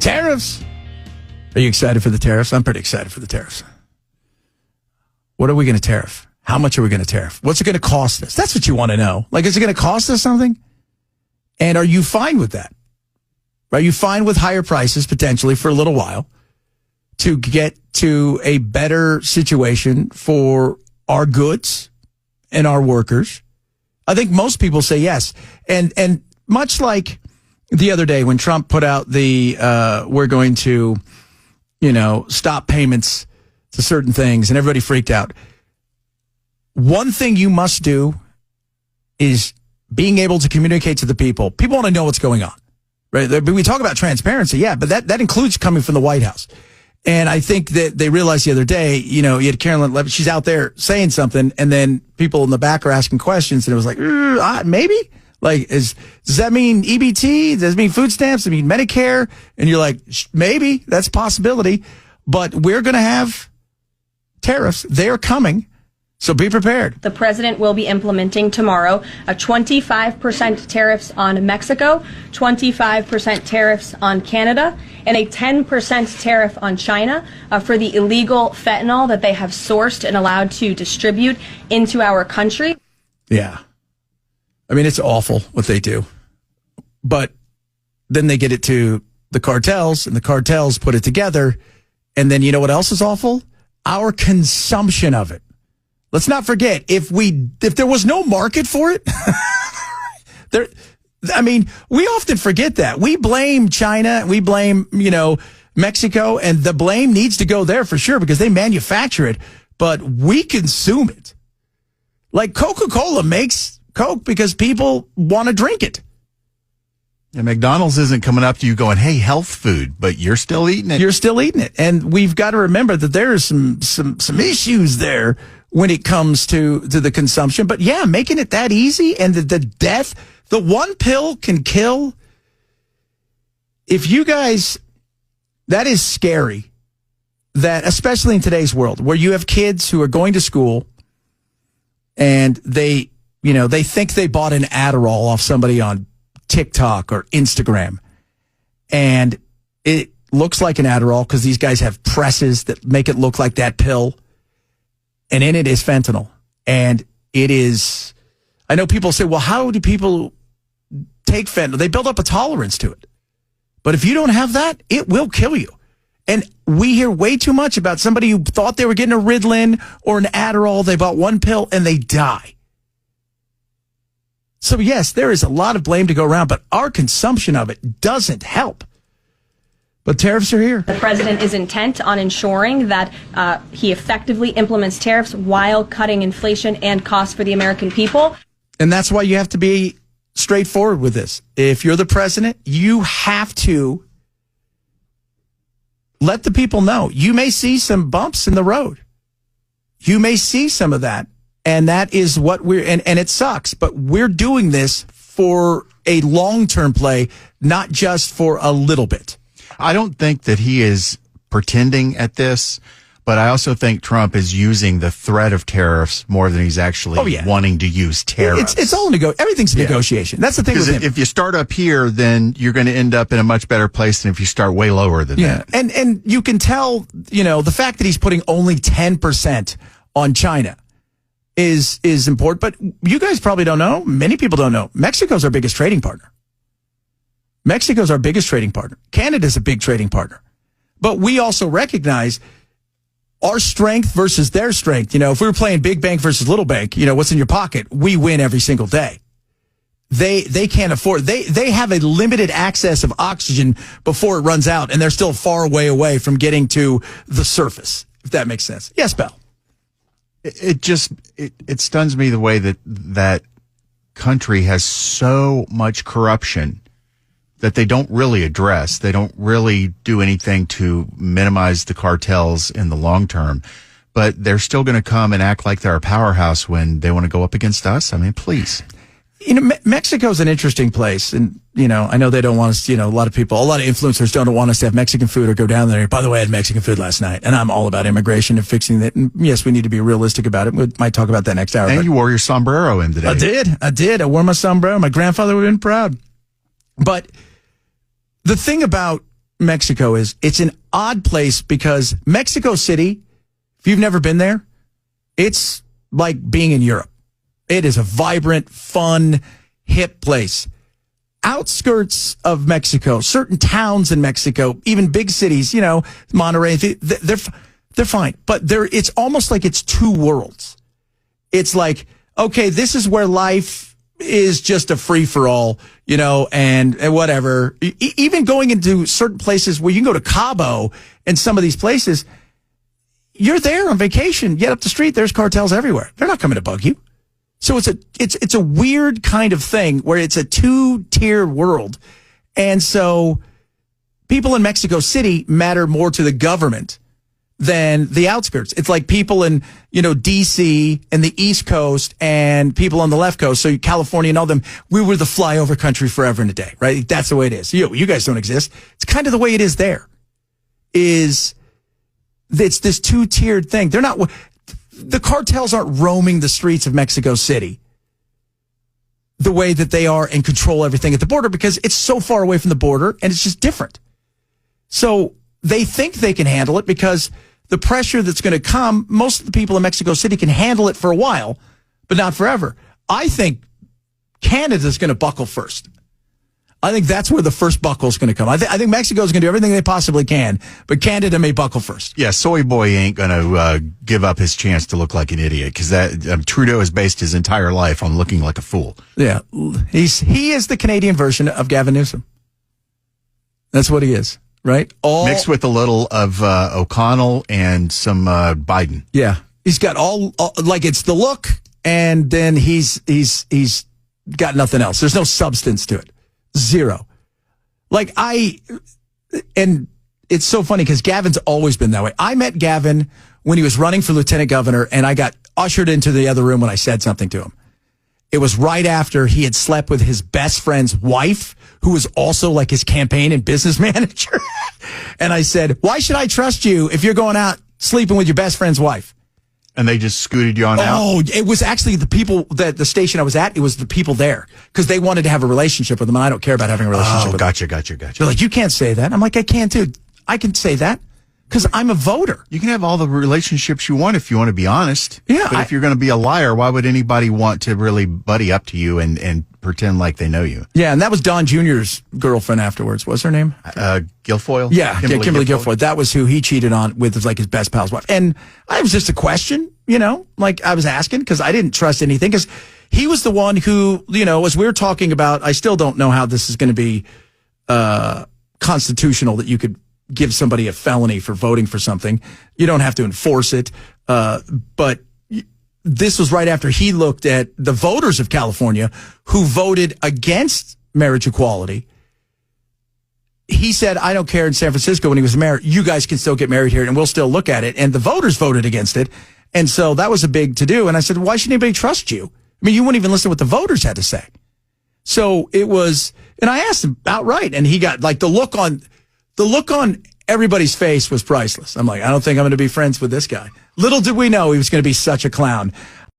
Tariffs. Are you excited for the tariffs? I'm pretty excited for the tariffs. What are we going to tariff? How much are we going to tariff? What's it going to cost us? That's what you want to know. Like, is it going to cost us something? And are you fine with that? Are you fine with higher prices potentially for a little while to get to a better situation for our goods and our workers? I think most people say yes. And much like the other day when Trump put out the we're going to, stop payments to certain things and everybody freaked out. One thing you must do is being able to communicate to the people. People want to know what's going on, right? We talk about transparency, yeah, but that includes coming from the White House. And I think that they realized the other day, you had Carolyn Levitt, she's out there saying something, and then people in the back are asking questions, and it was like, maybe? Like, does that mean EBT? Does it mean food stamps? Does it mean Medicare? And you're like, maybe, that's a possibility. But we're going to have tariffs. They're coming. So be prepared. The president will be implementing tomorrow a 25% tariffs on Mexico, 25% tariffs on Canada, and a 10% tariff on China for the illegal fentanyl that they have sourced and allowed to distribute into our country. Yeah. I mean, it's awful what they do. But then they get it to the cartels, and the cartels put it together. And then you know what else is awful? Our consumption of it. Let's not forget, if there was no market for it, we often forget that. We blame China, we blame, Mexico, and the blame needs to go there for sure because they manufacture it, but we consume it. Like Coca-Cola makes Coke because people want to drink it. And McDonald's isn't coming up to you going, hey, health food, but you're still eating it. You're still eating it. And we've got to remember that there are some issues there when it comes to the consumption. But yeah, making it that easy and the death, the one pill can kill. If you guys, that is scary. That, especially in today's world where you have kids who are going to school and they think they bought an Adderall off somebody on TikTok or Instagram. And it looks like an Adderall because these guys have presses that make it look like that pill. And in it is fentanyl. And it is, I know people say, well, how do people take fentanyl? They build up a tolerance to it. But if you don't have that, it will kill you. And we hear way too much about somebody who thought they were getting a Ritalin or an Adderall. They bought one pill and they die. So yes, there is a lot of blame to go around, but our consumption of it doesn't help. But tariffs are here. The president is intent on ensuring that he effectively implements tariffs while cutting inflation and costs for the American people. And that's why you have to be straightforward with this. If you're the president, you have to let the people know. You may see some bumps in the road. You may see some of that. And that is what and it sucks, but we're doing this for a long-term play, not just for a little bit. I don't think that he is pretending at this, but I also think Trump is using the threat of tariffs more than he's actually wanting to use tariffs. It's all everything's negotiation. That's the thing with him. If you start up here, then you're going to end up in a much better place than if you start way lower than that. And you can tell, the fact that he's putting only 10% on China is important, but you guys probably don't know. Many people don't know. Mexico's our biggest trading partner. Canada's a big trading partner. But we also recognize our strength versus their strength. If we were playing big bank versus little bank, what's in your pocket? We win every single day. They can't afford, they have a limited access of oxygen before it runs out, and they're still far away from getting to the surface, if that makes sense. Yes, Bell. It stuns me the way that country has so much corruption that they don't really address. They don't really do anything to minimize the cartels in the long term. But they're still going to come and act like they're a powerhouse when they want to go up against us. I mean, please. Mexico's an interesting place. And, I know they don't want us, a lot of influencers don't want us to have Mexican food or go down there. By the way, I had Mexican food last night, and I'm all about immigration and fixing it. And yes, we need to be realistic about it. We might talk about that next hour. And you wore your sombrero in today. I did. I wore my sombrero. My grandfather would have been proud. But the thing about Mexico is, it's an odd place because Mexico City, if you've never been there, it's like being in Europe. It is a vibrant, fun, hip place. Outskirts of Mexico, certain towns in Mexico, even big cities, Monterrey, they're fine. But it's almost like it's two worlds. It's like, okay, this is where life is just a free-for-all, and whatever. Even going into certain places where you can go to Cabo and some of these places, you're there on vacation, get up the street, there's cartels everywhere. They're not coming to bug you. So it's a weird kind of thing where it's a two-tier world. And so people in Mexico City matter more to the government than the outskirts. It's like people in, D.C. and the East Coast and people on the left coast. So California and all them, we were the flyover country forever and a day, right? That's the way it is. You guys don't exist. It's kind of the way it is there. It's this two-tiered thing. The cartels aren't roaming the streets of Mexico City the way that they are and control everything at the border because it's so far away from the border and it's just different. So they think they can handle it because the pressure that's going to come, most of the people in Mexico City can handle it for a while, but not forever. I think Canada's going to buckle first. I think that's where the first buckle is going to come. I think Mexico's going to do everything they possibly can, but Canada may buckle first. Yeah, Soy Boy ain't going to give up his chance to look like an idiot because Trudeau has based his entire life on looking like a fool. Yeah, he is the Canadian version of Gavin Newsom. That's what he is, right? Mixed with a little of O'Connell and some Biden. Yeah, he's got all like it's the look, and then he's got nothing else. There's no substance to it. Zero. And it's so funny because Gavin's always been that way. I met Gavin when he was running for lieutenant governor, and I got ushered into the other room when I said something to him. It was right after he had slept with his best friend's wife, who was also like his campaign and business manager. And I said, why should I trust you if you're going out sleeping with your best friend's wife? And they just scooted you on out? Oh, it was actually the people that the station I was at, it was the people there because they wanted to have a relationship with them. And I don't care about having a relationship with them. Gotcha. They're like, you can't say that. I'm like, I can too. I can say that because I'm a voter. You can have all the relationships you want if you want to be honest. Yeah. But if you're going to be a liar, why would anybody want to really buddy up to you and pretend like they know you? Yeah, and that was Don Jr.'s girlfriend afterwards. What's her name? Guilfoyle? Yeah, Kimberly Guilfoyle. That was who he cheated on with like his best pal's wife. And it was just a question, like I was asking because I didn't trust anything because he was the one who, as we were talking about, I still don't know how this is going to be constitutional that you could give somebody a felony for voting for something. You don't have to enforce it. But this was right after he looked at the voters of California who voted against marriage equality. He said, I don't care in San Francisco when he was mayor, you guys can still get married here and we'll still look at it. And the voters voted against it. And so that was a big to-do. And I said, why should anybody trust you? I mean, you wouldn't even listen to what the voters had to say. So it was, and I asked him outright, and he got like the look on everybody's face was priceless. I'm like, I don't think I'm going to be friends with this guy. Little did we know he was going to be such a clown.